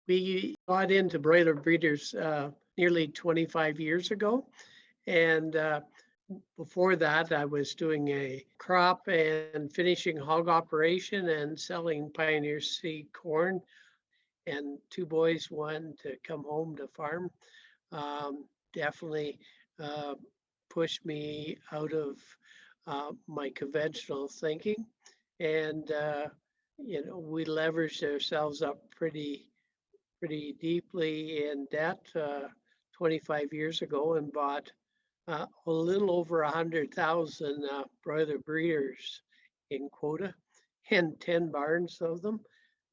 We got into broiler breeders nearly 25 years ago. And before that, I was doing a crop and finishing hog operation and selling Pioneer Seed corn. And two boys wanted to come home to farm. Definitely uh, pushed me out of my conventional thinking. And, we leveraged ourselves up pretty deeply in debt 25 years ago and bought a little over 100,000 broiler breeders in quota and 10 barns of them,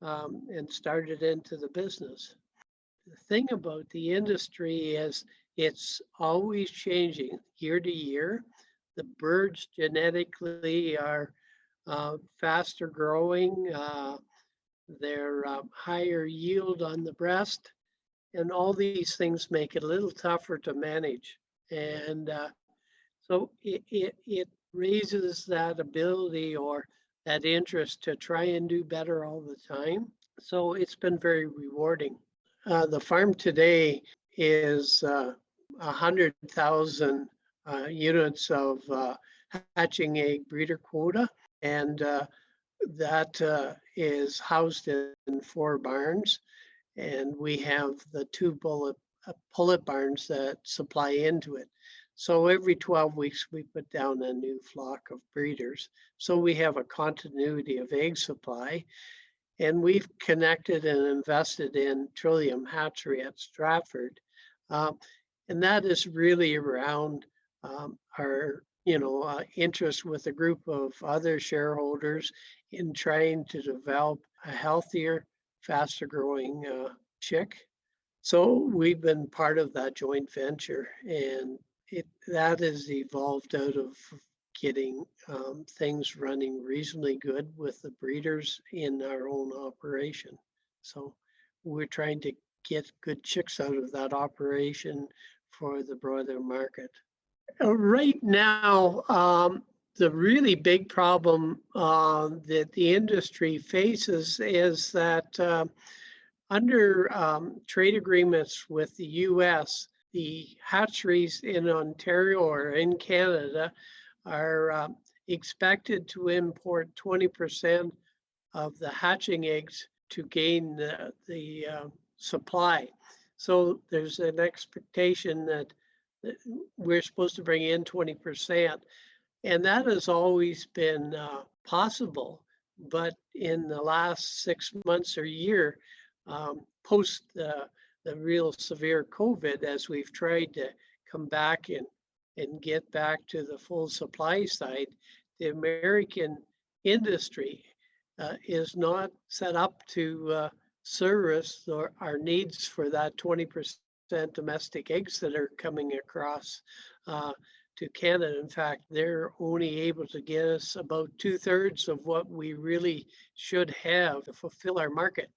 and started into the business. The thing about the industry is it's always changing year to year. The birds genetically are faster growing. They're higher yield on the breast, and all these things make it a little tougher to manage. And so it raises that ability or that interest to try and do better all the time. So it's been very rewarding. The farm today is 100,000 units of hatching egg breeder quota, and that is housed in 4 barns. And we have the 2 pullet barns that supply into it. So every 12 weeks, we put down a new flock of breeders. So we have a continuity of egg supply. And we've connected and invested in Trillium Hatchery at Stratford. And that is really around our interest with a group of other shareholders in trying to develop a healthier, faster growing chick. So we've been part of that joint venture, and that has evolved out of getting things running reasonably good with the breeders in our own operation. So we're trying to get good chicks out of that operation for the broiler market. Right now, the really big problem that the industry faces is that under trade agreements with the US, the hatcheries in Ontario or in Canada are expected to import 20% of the hatching eggs to gain the supply. So there's an expectation that we're supposed to bring in 20%. And that has always been possible. But in the last 6 months or year, post the real severe COVID, as we've tried to come back and get back to the full supply side, the American industry is not set up to service our needs for that 20% domestic eggs that are coming across to Canada. In fact, they're only able to get us about 2/3 of what we really should have to fulfill our market.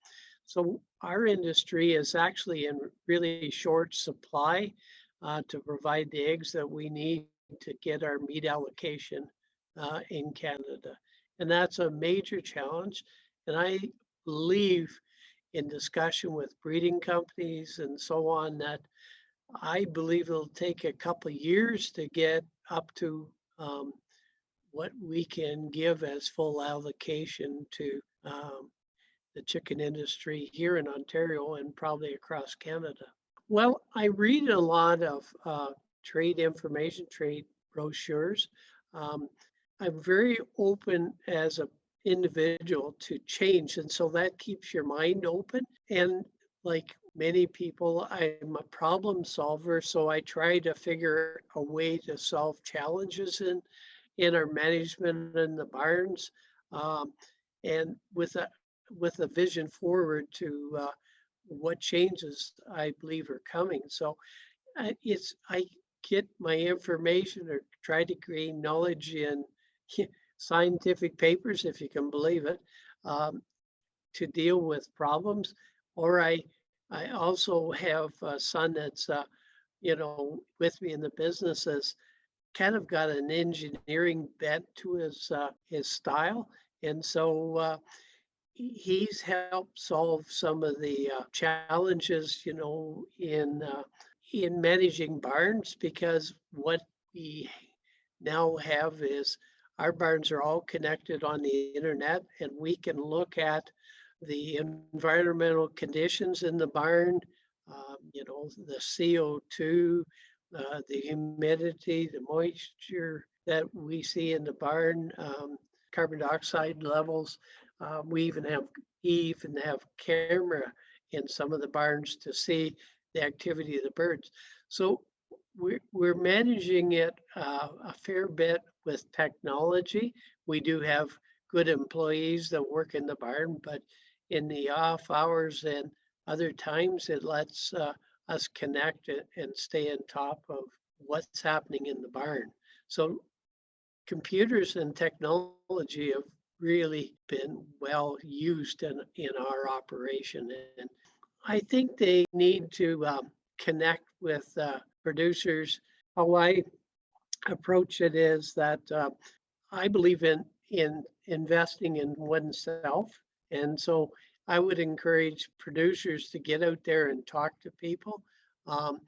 So our industry is actually in really short supply to provide the eggs that we need to get our meat allocation in Canada. And that's a major challenge. And I believe in discussion with breeding companies and so on that I believe it'll take a couple of years to get up to what we can give as full allocation to the chicken industry here in Ontario and probably across Canada. Well, I read a lot of trade information, trade brochures. I'm very open as an individual to change, and so that keeps your mind open. And like many people, I'm a problem solver, so I try to figure a way to solve challenges in our management in the barns, and with a vision forward to what changes I believe are coming. So I get my information or try to gain knowledge in scientific papers, if you can believe it, to deal with problems. Or I also have a son that's with me in the business, has kind of got an engineering bent to his style, and so he's helped solve some of the challenges, in managing barns, because what we now have is our barns are all connected on the internet, and we can look at the environmental conditions in the barn, the CO2, the humidity, the moisture that we see in the barn, carbon dioxide levels. We even have camera in some of the barns to see the activity of the birds. So we're managing it a fair bit with technology. We do have good employees that work in the barn, but in the off hours and other times, it lets us connect and stay on top of what's happening in the barn. So computers and technology have really been well used in our operation. And I think they need to connect with producers. How I approach it is that I believe in investing in oneself, and so I would encourage producers to get out there and talk to people. Um,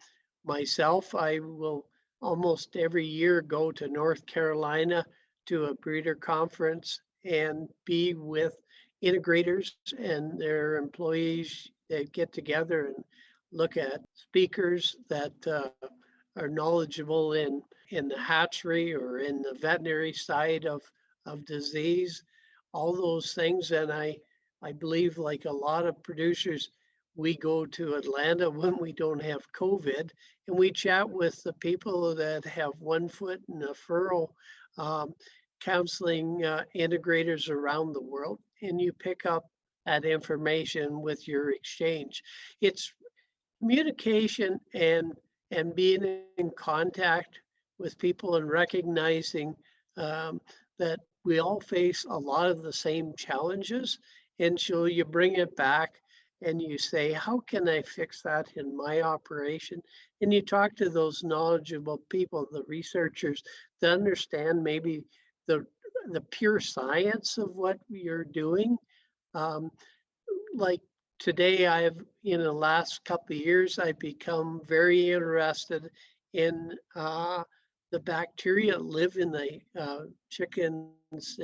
Myself, I will almost every year go to North Carolina to a breeder conference and be with integrators and their employees. They get together and look at speakers that are knowledgeable in the hatchery or in the veterinary side of disease, all those things. And I believe, like a lot of producers, we go to Atlanta when we don't have COVID, and we chat with the people that have one foot in a furrow, um, counseling integrators around the world, and you pick up that information with your exchange. It's communication and being in contact with people and recognizing that we all face a lot of the same challenges. And so you bring it back and you say, how can I fix that in my operation? And you talk to those knowledgeable people, the researchers, that understand maybe the the pure science of what you're doing. Um, like today, I've in the last couple of years, I've become very interested in the bacteria that live in the chicken's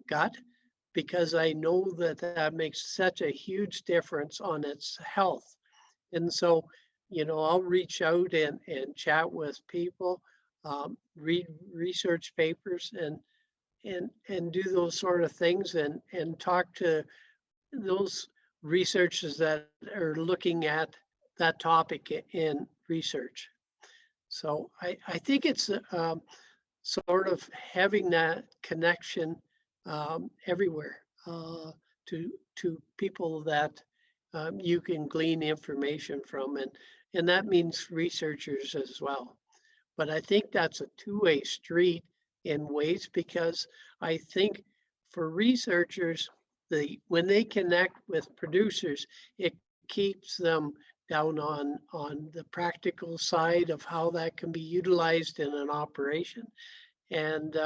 gut, because I know that that makes such a huge difference on its health. And so, I'll reach out and chat with people, read research papers, and do those sort of things, and talk to those researchers that are looking at that topic in research. So I think it's sort of having that connection everywhere, to people that you can glean information from, and that means researchers as well. But I think that's a two-way street in ways, because I think for researchers, when they connect with producers, it keeps them down on the practical side of how that can be utilized in an operation. And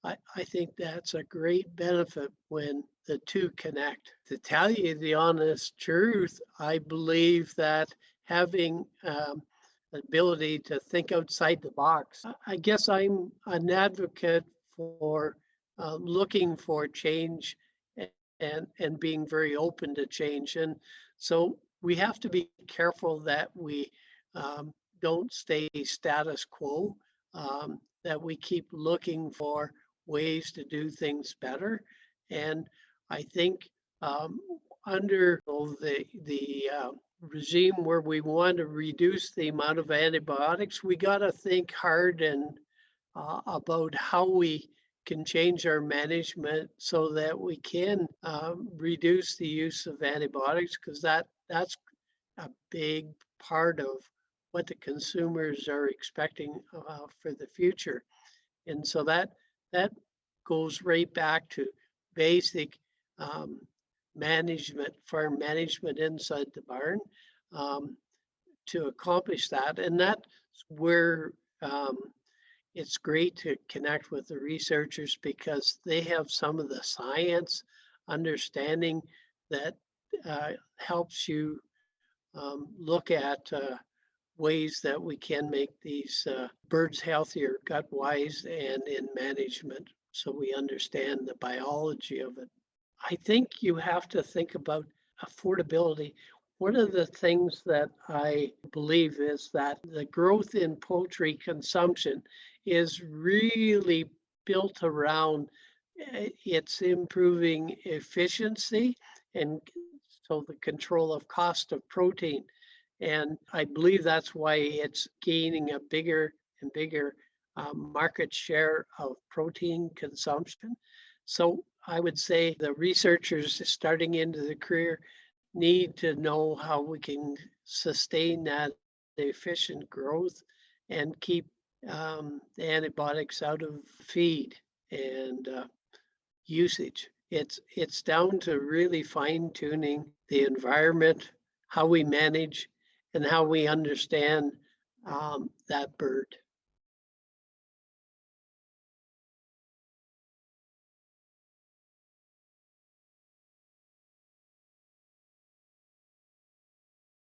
I think that's a great benefit when the two connect. To tell you the honest truth, I believe that having the ability to think outside the box. I guess I'm an advocate for looking for change, and being very open to change. And so we have to be careful that we don't stay status quo, that we keep looking for ways to do things better. And I think under the regime where we want to reduce the amount of antibiotics, we got to think hard and about how we can change our management so that we can reduce the use of antibiotics, because that's a big part of what the consumers are expecting for the future. And so that goes right back to basic farm management inside the barn, to accomplish that. And that's where it's great to connect with the researchers, because they have some of the science understanding that helps you look at ways that we can make these birds healthier gut-wise and in management, so we understand the biology of it. I think you have to think about affordability. One of the things that I believe is that the growth in poultry consumption is really built around it's improving efficiency and so the control of cost of protein. And I believe that's why it's gaining a bigger and bigger market share of protein consumption. So I would say the researchers starting into the career need to know how we can sustain that efficient growth and keep the antibiotics out of feed and usage. It's down to really fine tuning the environment, how we manage, and how we understand that bird.